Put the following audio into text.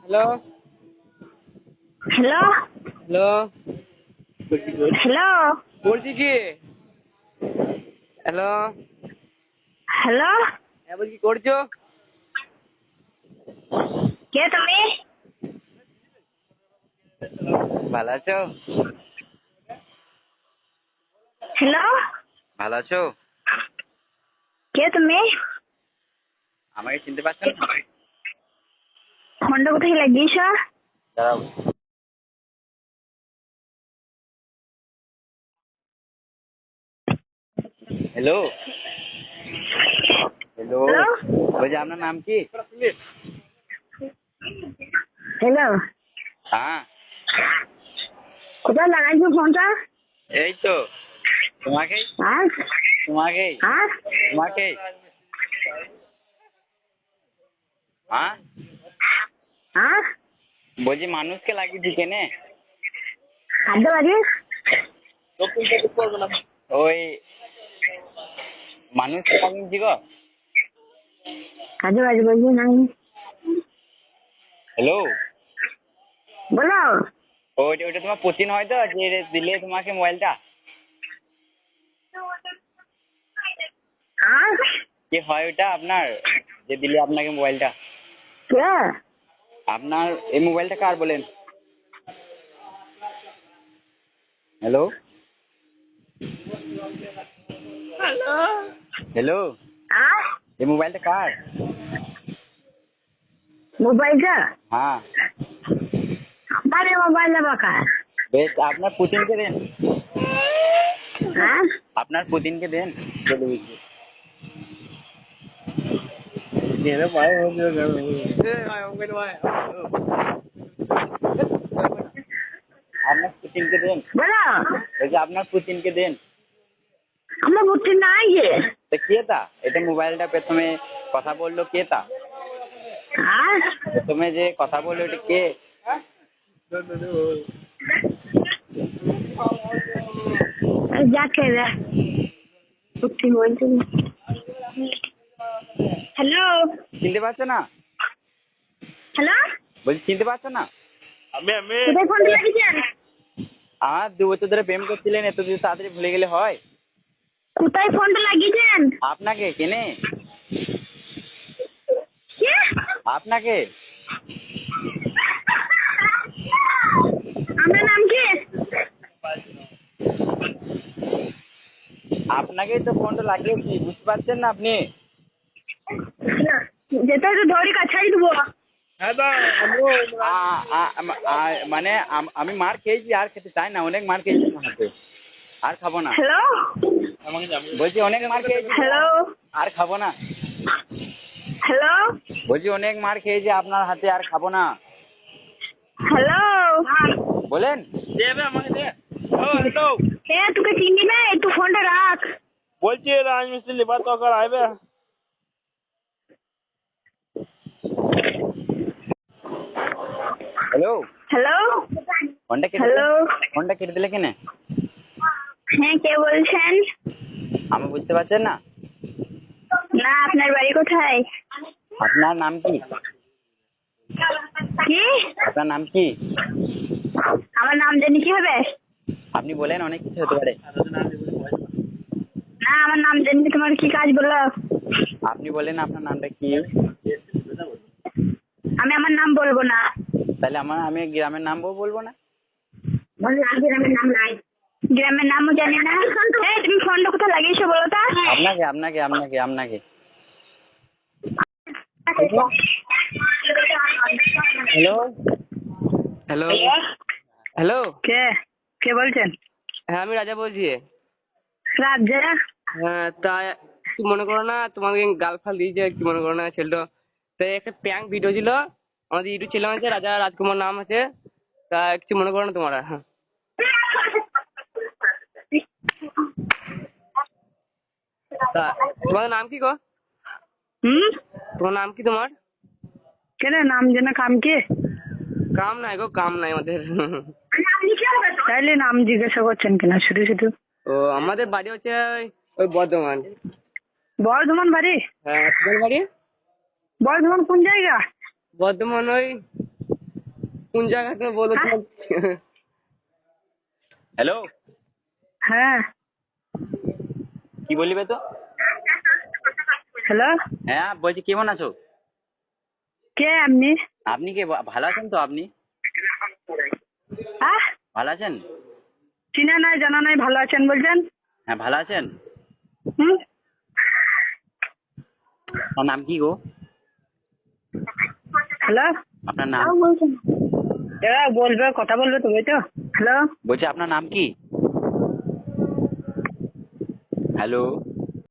Hello hello hello hello বলছি কি hello hello হ্যাঁ বলছি কি করছো? কে তুমি? ভালো আছো? হ্যালো ভালো আছো? কে তুমি? আমাকে চিনতে পারছো না? ফোনটা কোথায় লাগিয়েছ? দাঁড়াও। হ্যালো হ্যালো হ্যালো বলছি আপনার নাম কি? হ্যালো হ্যাঁ কোথায় লাগাইছো ফোনটা? এই তো তোমাকেই হ্যাঁ তোমাকেই হ্যাঁ তোমাকেই হ্যাঁ হ্যাঁ বলছি মানুষকে লাগিয়েছি কেনে খাদ্য বাড়ি ওই মানুষকে লাগিয়েছি গো। খাদ্য বাড়ি বলছি না হ্যালো বলো ওইটা ওইটা তোমার পচিন হয় তো যে দিলে তোমাকে মোবাইলটা হ্যাঁ কি হয় ওইটা আপনার যে দিলে আপনাকে মোবাইলটা কে? আপনার এই মোবাইলটা কার বলেন? হ্যালো হ্যালো হ্যালো হ্যাঁ এই মোবাইলটা কার? মোবাইলটা হ্যাঁ আমার মোবাইল বাকা। বেশ আপনার পুতিনকে দেন হ্যাঁ আপনার পুতিনকে দেন বলে দিচ্ছি আপনার পুতিনকে দেন বলো বলছি আপনার পুতিনকে দেন আমার বুদ্ধি নাই যে। তা কে তা এটা মোবাইলটা প্রথমে কথা বললো কে তা হ্যাঁ প্রথমে যে কথা বললো ওটা কে? যাকে বুদ্ধি বলছি। হ্যালো চিনতে পারছো না? হ্যালো বলছি চিনতে পারছো না? কোথায় ফোন লাগিয়েছেন? আর 2 বছর ধরে প্রেম করছিলেন এত দিন তাড়াতাড়ি ভুলে গেলে হয়? কোথায় ফোনটা লাগিয়েছেন? আপনাকে কেনে কে? আপনাকে আপনার নাম কি? আপনাকেই তো ফোনটা লাগিয়েছি বুঝতে পারছেন না আপনি? যেতে তো ধরি কাছাই দেবো। মানে আমি মার খেয়েছি আর খেতে চাই না অনেক মার খেয়েছি আমার হাতে আর খাবো না হ্যালো বলছি অনেক মার খেয়েছি হ্যালো আর খাবো না হ্যালো বলছি অনেক মার খেয়েছি আপনার হাতে আর খাবো না হ্যালো বলেন এ তোকে চিনি না একটু ফোনটা রাখ। বলছি রাজমিস্ত্রি লেবার দরকার আইবে। হ্যালো হ্যালো ফোনটা কেটে হ্যালো ফোনটা কেটে দিলে কেনে হ্যাঁ কে বলছেন? আমি বুঝতে পারছেন না? না আপনার বাড়ি কোথায়? আপনার নাম কি? কি? আপনার নাম কি? আমার নাম জানি কি হবে? আপনি বলেন অনেক কিছু হতে পারে না আমার নাম জানি তোমার কি কাজ বলো? আপনি বলেন আপনার নামটা কি? আমি আমার নাম বলবো না। তাহলে আমি গ্রামের নাম বলবো না গ্রামের নাম নাই। গ্রামের নামও জানি না। এই তুমি ফোনটা কোথায় লাগিয়েছো বলো তো? আপনাকে আপনাকে আপনাকে আপনাকে হ্যালো হ্যালো হ্যালো কে কে বলছেন? হ্যাঁ আমি রাজা বলছি রাজা হ্যাঁ তা কি মনে করো না তোমাকে গালফাল দিয়েছে কি মনে করো না ছেলেটা তো একটা প্র্যাঙ্ক ভিডিও ছিল আমাদের ইউটিউব চ্যানেল আছে রাজা রাজকুমার নাম আছে তা কিছু মনে করো না তোমরা হ্যাঁ তা তোমার নাম কি গো তোমার নাম কি তোমার কেন নাম যেন কাম কি? কাম নাই গো কাম নাই আমাদের তাইলে নাম জিজ্ঞাসা করছেন কেন শুধু শুধু? ও আমাদের বাড়ি হচ্ছে ওই বর্ধমান বর্ধমান বাড়ি? হ্যাঁ তোমার বাড়ি বর্ধমান কোন জায়গা? বর্ধমান ওই কোন জায়গা তুমি বলো তো? হ্যালো, হ্যাঁ কি বললিবে তো? হ্যালো, হ্যাঁ বলছি, কেমন আছো? কে আপনি? আপনি কে? ভালো আছেন তো আপনি? আহ, ভালো আছেন? চিনা নাই জানা নাই, ভালো আছেন বলছেন? হ্যাঁ ভালো আছেন। হুম, আপনার নাম কি গো? হ্যালো, আপনার নাম? এবার বলবে, কথা বলবে তুমি তো। হ্যালো, বলছি আপনার নাম কি? হ্যালো।